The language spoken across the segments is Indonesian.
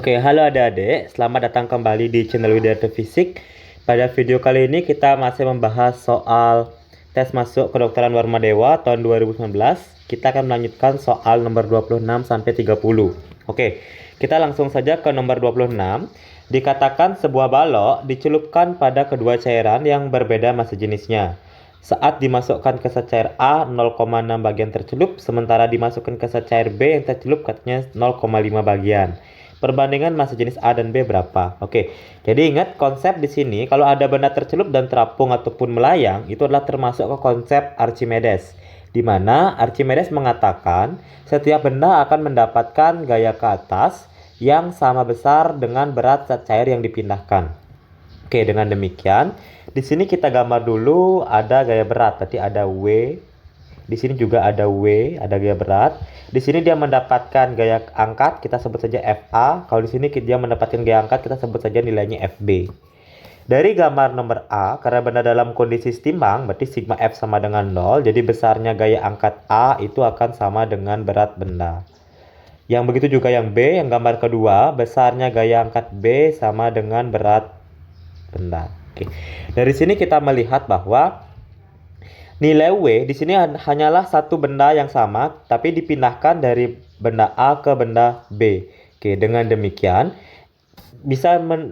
Oke, halo adik-adik, selamat datang kembali di channel Widyarto Fisik. Pada video kali ini kita masih membahas soal tes masuk kedokteran Warmadewa tahun 2019. Kita akan melanjutkan soal nomor 26 sampai 30. Oke, kita langsung saja ke nomor 26. Dikatakan sebuah balok dicelupkan pada kedua cairan yang berbeda massa jenisnya. Saat dimasukkan ke secair A 0,6 bagian tercelup, sementara dimasukkan ke secair B yang tercelup katanya 0,5 bagian. Perbandingan massa jenis A dan B berapa? Oke, jadi ingat konsep di sini kalau ada benda tercelup dan terapung ataupun melayang itu adalah termasuk ke konsep Archimedes, di mana Archimedes mengatakan setiap benda akan mendapatkan gaya ke atas yang sama besar dengan berat zat cair yang dipindahkan. Oke, dengan demikian di sini kita gambar dulu ada gaya berat, tadi ada W. Di sini juga ada W, ada gaya berat. Di sini dia mendapatkan gaya angkat, kita sebut saja FA. Kalau di sini dia mendapatkan gaya angkat, kita sebut saja nilainya FB. Dari gambar nomor A, karena benda dalam kondisi setimbang, berarti sigma F sama dengan 0. Jadi besarnya gaya angkat A itu akan sama dengan berat benda. Yang begitu juga yang B, yang gambar kedua, besarnya gaya angkat B sama dengan berat benda. Oke. Dari sini kita melihat bahwa nilai W di sini hanyalah satu benda yang sama, tapi dipindahkan dari benda A ke benda B. Oke, dengan demikian,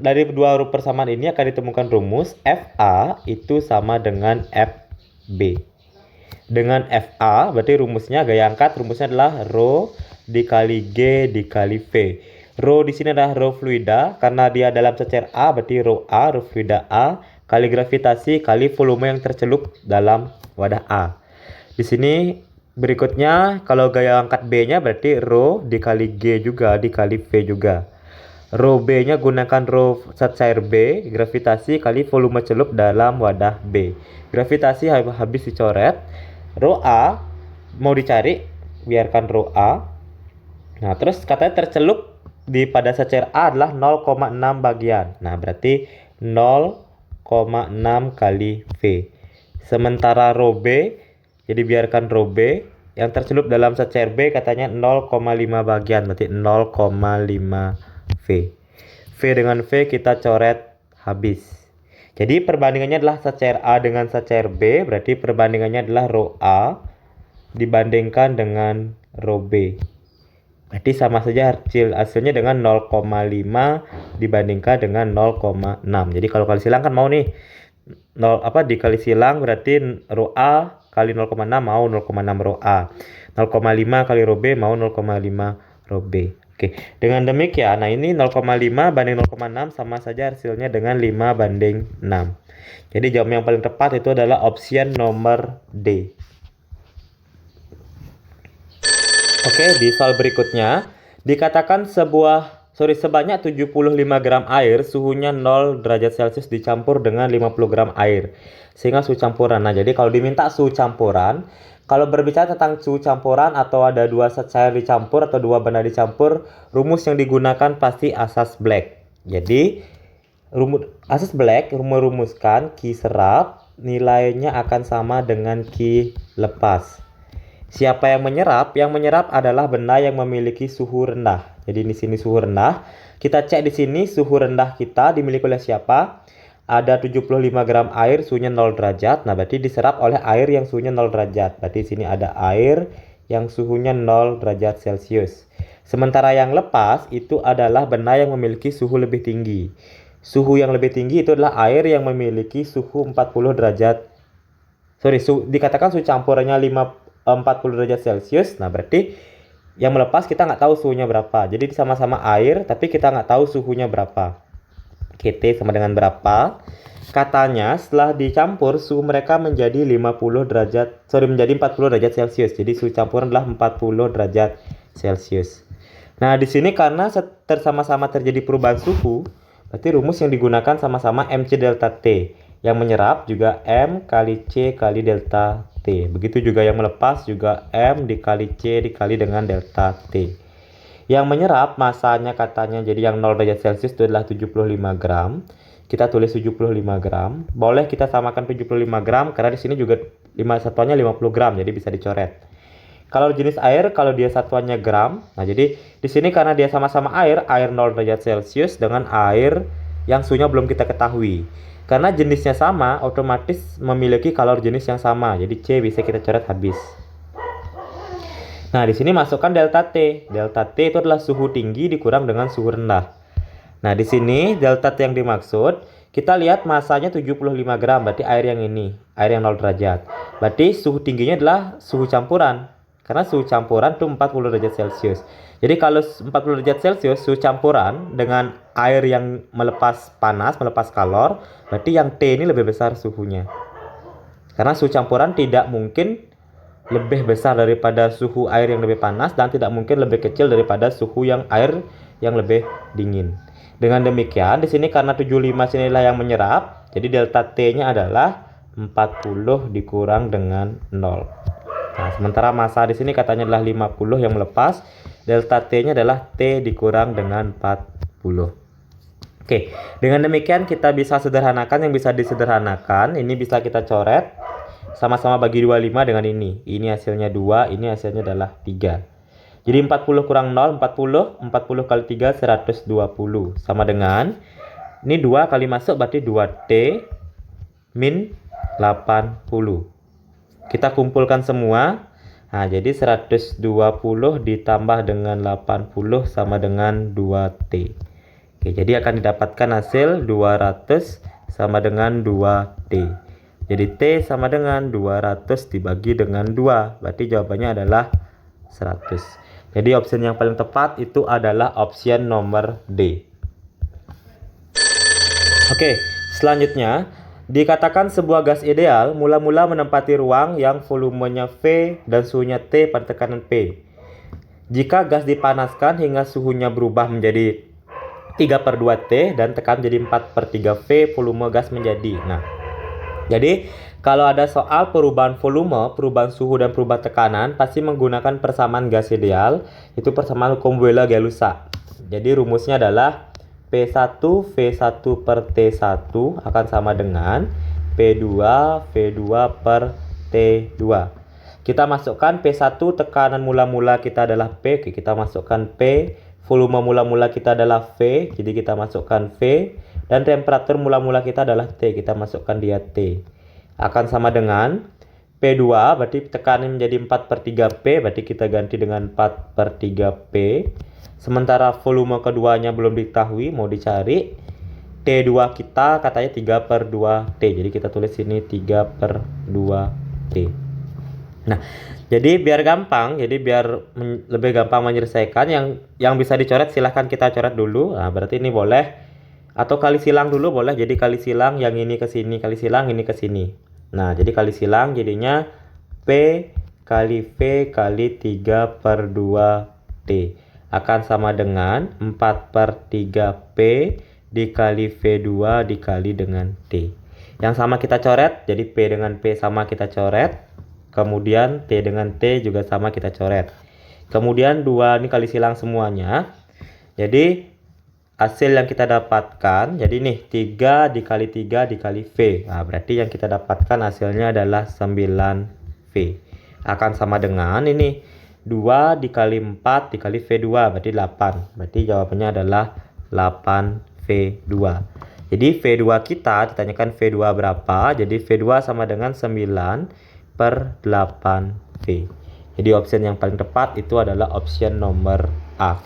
dari dua huruf persamaan ini akan ditemukan rumus FA itu sama dengan FB. Dengan FA, berarti rumusnya gaya angkat, rumusnya adalah rho dikali G dikali V. Rho di sini adalah rho fluida, karena dia dalam secair A, berarti rho A, rho fluida A, kali gravitasi kali volume yang tercelup dalam wadah A. Di sini berikutnya kalau gaya angkat B-nya berarti rho dikali G juga dikali V juga. Rho B-nya gunakan rho zat cair B, gravitasi kali volume celup dalam wadah B. Gravitasi habis dicoret. Rho A mau dicari, biarkan rho A. Nah, terus katanya tercelup pada secair A adalah 0,6 bagian. Nah, berarti 0,6 kali V. Sementara rho B, jadi biarkan rho B yang tercelup dalam secair B katanya 0,5 bagian, berarti 0,5 V. V dengan V kita coret habis. Jadi perbandingannya adalah secair A dengan secair B, berarti perbandingannya adalah rho A dibandingkan dengan rho B. Berarti sama saja hasilnya dengan 0,5 dibandingkan dengan 0,6. Jadi kalau kali silang kan mau nih dikali silang berarti rho A kali 0,6 mau 0,6 rho A. 0,5 kali rho B mau 0,5 rho B. Oke, dengan demikian, nah ini 0,5 banding 0,6 sama saja hasilnya dengan 5 banding 6. Jadi jawaban yang paling tepat itu adalah option nomor D. Oke, di soal berikutnya dikatakan sebanyak 75 gram air suhunya 0 derajat Celcius dicampur dengan 50 gram air sehingga suhu campuran. Nah, jadi kalau diminta suhu campuran, kalau berbicara tentang suhu campuran atau ada dua zat cair dicampur atau dua benda dicampur, rumus yang digunakan pasti asas Black. Jadi asas Black merumuskan Q serap nilainya akan sama dengan Q lepas. Siapa yang menyerap? Yang menyerap adalah benda yang memiliki suhu rendah. Jadi di sini suhu rendah. Kita cek di sini suhu rendah kita dimiliki oleh siapa? Ada 75 gram air suhunya 0 derajat. Nah, berarti diserap oleh air yang suhunya 0 derajat. Berarti di sini ada air yang suhunya 0 derajat Celcius. Sementara yang lepas itu adalah benda yang memiliki suhu lebih tinggi. Suhu yang lebih tinggi itu adalah air yang memiliki suhu 40 derajat. Dikatakan suhu campurannya 40 derajat Celcius. Nah, berarti yang melepas kita nggak tahu suhunya berapa. Jadi sama-sama air, tapi kita nggak tahu suhunya berapa. KT sama dengan berapa? Katanya setelah dicampur suhu mereka menjadi 40 derajat Celcius. Jadi suhu campuran adalah 40 derajat Celcius. Nah, di sini karena sama-sama terjadi perubahan suhu, berarti rumus yang digunakan sama-sama MC delta T. Yang menyerap juga M kali C kali delta T. Begitu juga yang melepas juga M dikali C dikali dengan delta T. Yang menyerap masanya katanya jadi yang 0 derajat Celcius itu adalah 75 gram. Kita tulis 75 gram. Boleh kita samakan 75 gram karena di sini juga satuannya 50 gram jadi bisa dicoret. Kalor jenis air kalau dia satuannya gram. Nah, jadi di sini karena dia sama-sama air 0 derajat Celcius dengan air yang suhunya belum kita ketahui. Karena jenisnya sama, otomatis memiliki kalor jenis yang sama. Jadi C bisa kita coret habis. Nah, di sini masukkan delta T. Delta T itu adalah suhu tinggi dikurang dengan suhu rendah. Nah, di sini delta T yang dimaksud, kita lihat masanya 75 gram, berarti air yang ini, air yang 0 derajat. Berarti suhu tingginya adalah suhu campuran. Karena suhu campuran itu 40 derajat Celcius. Jadi kalau 40 derajat Celcius suhu campuran dengan air yang melepas panas, melepas kalor, berarti yang T ini lebih besar suhunya. Karena suhu campuran tidak mungkin lebih besar daripada suhu air yang lebih panas dan tidak mungkin lebih kecil daripada suhu yang air yang lebih dingin. Dengan demikian, di sini karena 75 sinilah yang menyerap, jadi delta T-nya adalah 40 dikurang dengan 0. Nah, sementara massa di sini katanya adalah 50 yang melepas, delta T-nya adalah T dikurang dengan 40. Oke, dengan demikian kita bisa sederhanakan yang bisa disederhanakan. Ini bisa kita coret. Sama-sama bagi 25 dengan ini. Ini hasilnya 2, ini hasilnya adalah 3. Jadi 40 kurang 0, 40. 40 kali 3, 120. Sama dengan, ini 2 kali masuk berarti 2T min 80. Kita kumpulkan semua. Nah, jadi 120 ditambah dengan 80 sama dengan 2T. Oke, jadi akan didapatkan hasil 200 sama dengan 2T. Jadi T sama dengan 200 dibagi dengan 2. Berarti jawabannya adalah 100. Jadi opsi yang paling tepat itu adalah opsi nomor D. Oke, selanjutnya dikatakan sebuah gas ideal mula-mula menempati ruang yang volumenya V dan suhunya T pada tekanan P. Jika gas dipanaskan hingga suhunya berubah menjadi 3/2T dan tekan menjadi 4/3V, volume gas menjadi. Nah, jadi kalau ada soal perubahan volume, perubahan suhu dan perubahan tekanan, pasti menggunakan persamaan gas ideal, itu persamaan hukum Wheeler-Gelusa. Jadi rumusnya adalah P1 V1 per T1 akan sama dengan P2 V2 per T2. Kita masukkan P1, tekanan mula-mula kita adalah P, kita masukkan P. Volume mula-mula kita adalah V, jadi kita masukkan V. Dan temperatur mula-mula kita adalah T, kita masukkan dia T. Akan sama dengan P2, berarti tekanan menjadi 4/3P, berarti kita ganti dengan 4/3P. Sementara volume keduanya belum diketahui, mau dicari. T2 kita katanya 3/2T, jadi kita tulis sini 3/2T. Nah, jadi biar gampang, lebih gampang menyelesaikan, yang bisa dicoret silahkan kita coret dulu. Nah, berarti ini boleh, atau kali silang dulu boleh. Jadi kali silang yang ini ke sini, kali silang ini ke sini. Nah, jadi kali silang jadinya P kali V kali 3/2T akan sama dengan 4/3P dikali V2 dikali dengan T. Yang sama kita coret, jadi P dengan P sama kita coret. Kemudian T dengan T juga sama kita coret. Kemudian 2 ini kali silang semuanya. Jadi hasil yang kita dapatkan, jadi nih 3 dikali 3 dikali V. Nah, berarti yang kita dapatkan hasilnya adalah 9V. Akan sama dengan ini 2 dikali 4 dikali V2, berarti 8. Berarti jawabannya adalah 8V2. Jadi V2 kita ditanyakan V2 berapa? Jadi V2 sama dengan 9/8V. Jadi opsi yang paling tepat itu adalah opsi nomor A.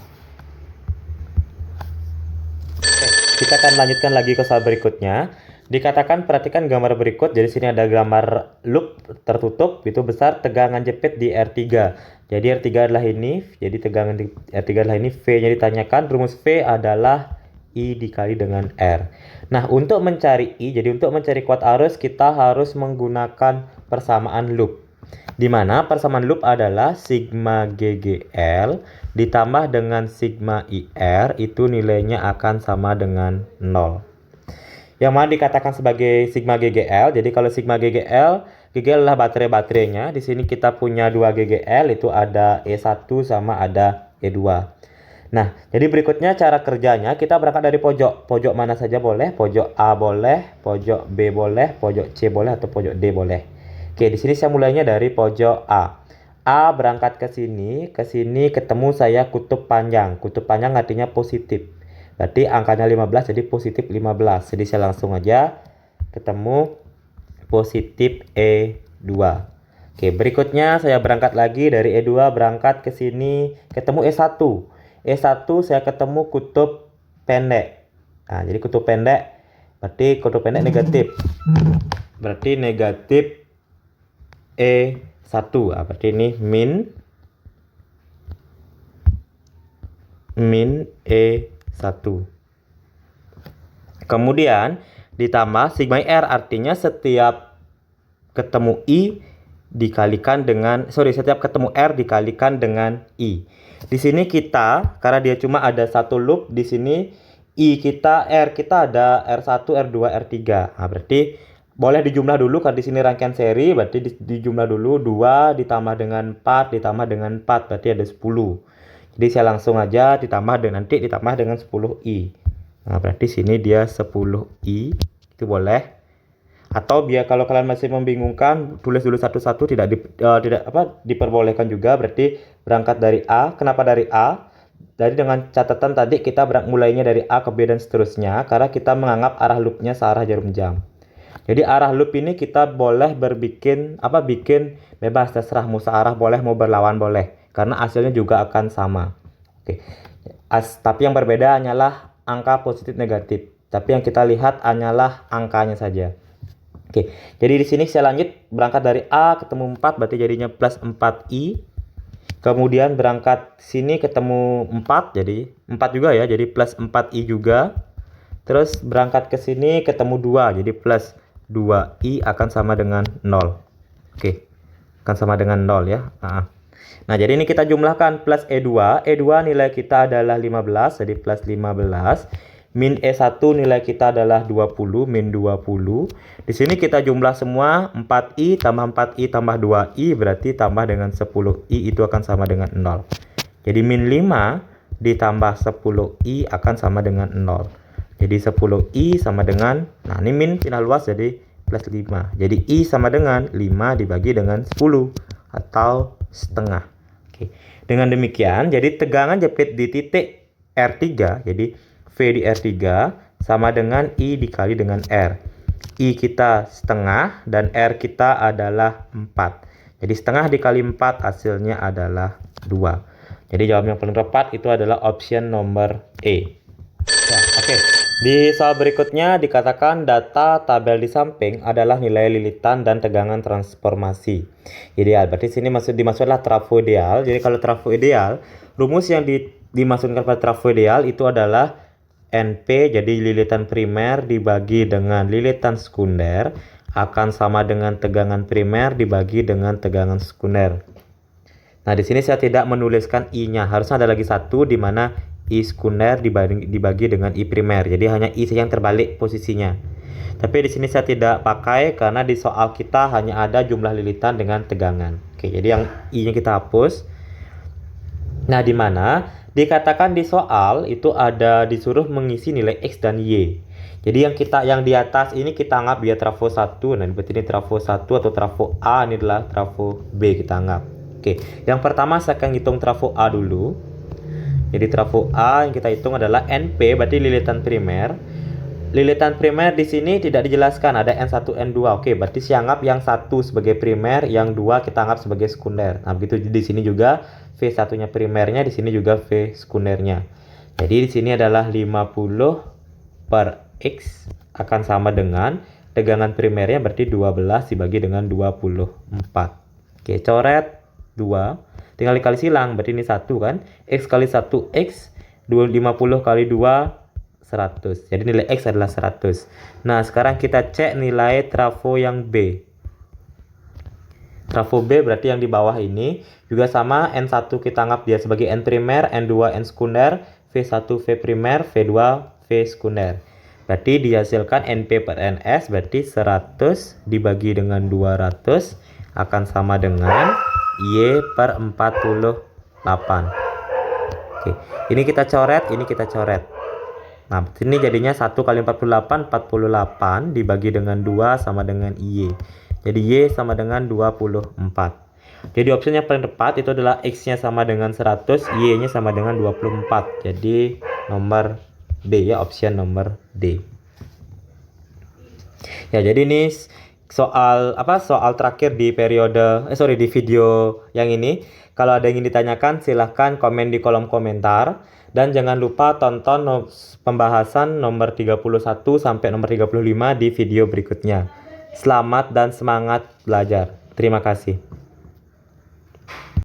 Kita akan lanjutkan lagi ke soal berikutnya. Dikatakan perhatikan gambar berikut. Jadi sini ada gambar loop tertutup, itu besar tegangan jepit di R3. Jadi R3 adalah ini. Jadi tegangan di R3 adalah ini. V-nya ditanyakan. Rumus V adalah I dikali dengan R. Nah, untuk mencari I, jadi untuk mencari kuat arus kita harus menggunakan persamaan loop. Di mana persamaan loop adalah sigma GGL ditambah dengan sigma IR, itu nilainya akan sama dengan 0. Yang mana dikatakan sebagai sigma GGL. Jadi kalau sigma GGL adalah baterai-baterainya. Di sini kita punya 2 GGL, itu ada E1 sama ada E2. Nah, jadi berikutnya cara kerjanya, kita berangkat dari pojok. Pojok mana saja boleh, pojok A boleh, pojok B boleh, pojok C boleh, atau pojok D boleh. Oke, di sini saya mulainya dari pojok A. A berangkat ke sini ketemu saya kutub panjang. Kutub panjang artinya positif. Berarti angkanya 15 jadi positif 15. Jadi saya langsung aja ketemu positif E2. Oke, berikutnya saya berangkat lagi dari E2 berangkat ke sini ketemu E1. E1 saya ketemu kutub pendek. Nah, jadi kutub pendek berarti kutub pendek negatif. Berarti negatif E1. Nah, berarti ini min E1. Kemudian ditambah sigma R, artinya setiap ketemu I dikalikan dengan setiap ketemu R dikalikan dengan I. Di sini kita karena dia cuma ada satu loop, di sini I kita R kita ada R1, R2, R3. Nah, berarti boleh dijumlah dulu karena di sini rangkaian seri, berarti dijumlah dulu 2 ditambah dengan 4 ditambah dengan 4 berarti ada 10. Jadi saya langsung aja ditambah dengan nanti ditambah dengan 10i. Nah, berarti sini dia 10i. Itu boleh. Atau biar kalau kalian masih membingungkan, tulis dulu satu-satu, tidak diperbolehkan juga. Berarti berangkat dari A. Kenapa dari A? Dari dengan catatan tadi kita mulainya dari A ke B dan seterusnya karena kita menganggap arah loopnya searah jarum jam. Jadi arah loop ini kita boleh bikin bebas, terserah mau searah boleh, mau berlawan boleh, karena hasilnya juga akan sama. Oke. Tapi yang berbeda hanyalah angka positif negatif. Tapi yang kita lihat hanyalah angkanya saja. Oke. Jadi di sini saya lanjut berangkat dari A ketemu 4 berarti jadinya plus 4i. Kemudian berangkat sini ketemu 4 jadi 4 juga ya, jadi plus 4i juga. Terus berangkat ke sini ketemu 2 jadi plus 2i akan sama dengan 0. Oke. Akan sama dengan 0 ya. Nah, jadi ini kita jumlahkan plus E2. E2 nilai kita adalah 15, jadi plus 15. Min E1 nilai kita adalah 20, min 20. Di sini kita jumlah semua 4i tambah 4i tambah 2i berarti tambah dengan 10i itu akan sama dengan 0. Jadi min 5 ditambah 10i akan sama dengan 0. Jadi 10i sama dengan, nah ini min pindah luas jadi plus 5. Jadi i sama dengan 5 dibagi dengan 10 atau setengah. Oke. Dengan demikian, jadi tegangan jepit di titik R3, jadi V di R3 sama dengan I dikali dengan R. I kita setengah dan R kita adalah 4. Jadi setengah dikali 4 hasilnya adalah 2. Jadi jawaban yang paling tepat itu adalah option nomor E. Ya, oke. Di soal berikutnya dikatakan data tabel di samping adalah nilai lilitan dan tegangan transformasi ideal. Berarti sini dimaksudlah trafo ideal. Jadi kalau trafo ideal, rumus yang dimaksudkan pada trafo ideal itu adalah NP, jadi lilitan primer dibagi dengan lilitan sekunder akan sama dengan tegangan primer dibagi dengan tegangan sekunder. Nah, di sini saya tidak menuliskan I-nya. Harusnya ada lagi satu di mana I sekunder dibagi dengan I primer. Jadi hanya I saja yang terbalik posisinya. Tapi di sini saya tidak pakai karena di soal kita hanya ada jumlah lilitan dengan tegangan. Oke, jadi yang I-nya kita hapus. Nah, di mana dikatakan di soal itu ada disuruh mengisi nilai X dan Y. Jadi yang di atas ini kita anggap dia trafo 1. Nah, berarti ini trafo 1 atau trafo A, ini adalah trafo B kita anggap. Oke, yang pertama saya akan hitung trafo A dulu. Jadi trafo A yang kita hitung adalah NP, berarti lilitan primer. Lilitan primer di sini tidak dijelaskan, ada N1, N2. Oke, berarti saya anggap yang satu sebagai primer, yang dua kita anggap sebagai sekunder. Nah, begitu di sini juga V1-nya primernya, di sini juga V sekundernya. Jadi di sini adalah 50 per X akan sama dengan tegangan primernya berarti 12 dibagi dengan 24. Oke, coret 2. Tinggal dikali silang, berarti ini 1 kan. X kali 1 X, 50 kali 2, 100. Jadi nilai X adalah 100. Nah, sekarang kita cek nilai trafo yang B. Trafo B berarti yang di bawah ini juga sama, N1 kita anggap dia sebagai N primer, N2 N sekunder, V1 V primer, V2 V sekunder. Berarti dihasilkan NP per NS berarti 100 dibagi dengan 200 akan sama dengan Y per 48. Oke, ini kita coret, ini kita coret. Nah, ini jadinya 1 kali 48, 48 dibagi dengan 2 sama dengan Y. Jadi Y sama dengan 24. Jadi opsi yang paling tepat itu adalah X-nya sama dengan 100, Y-nya sama dengan 24. Jadi nomor D ya, opsi nomor D. Ya, jadi ini soal terakhir di di video yang ini. Kalau ada yang ingin ditanyakan silahkan komen di kolom komentar, dan jangan lupa tonton pembahasan nomor 31 sampai nomor 35 di video berikutnya. Selamat dan semangat belajar. Terima kasih.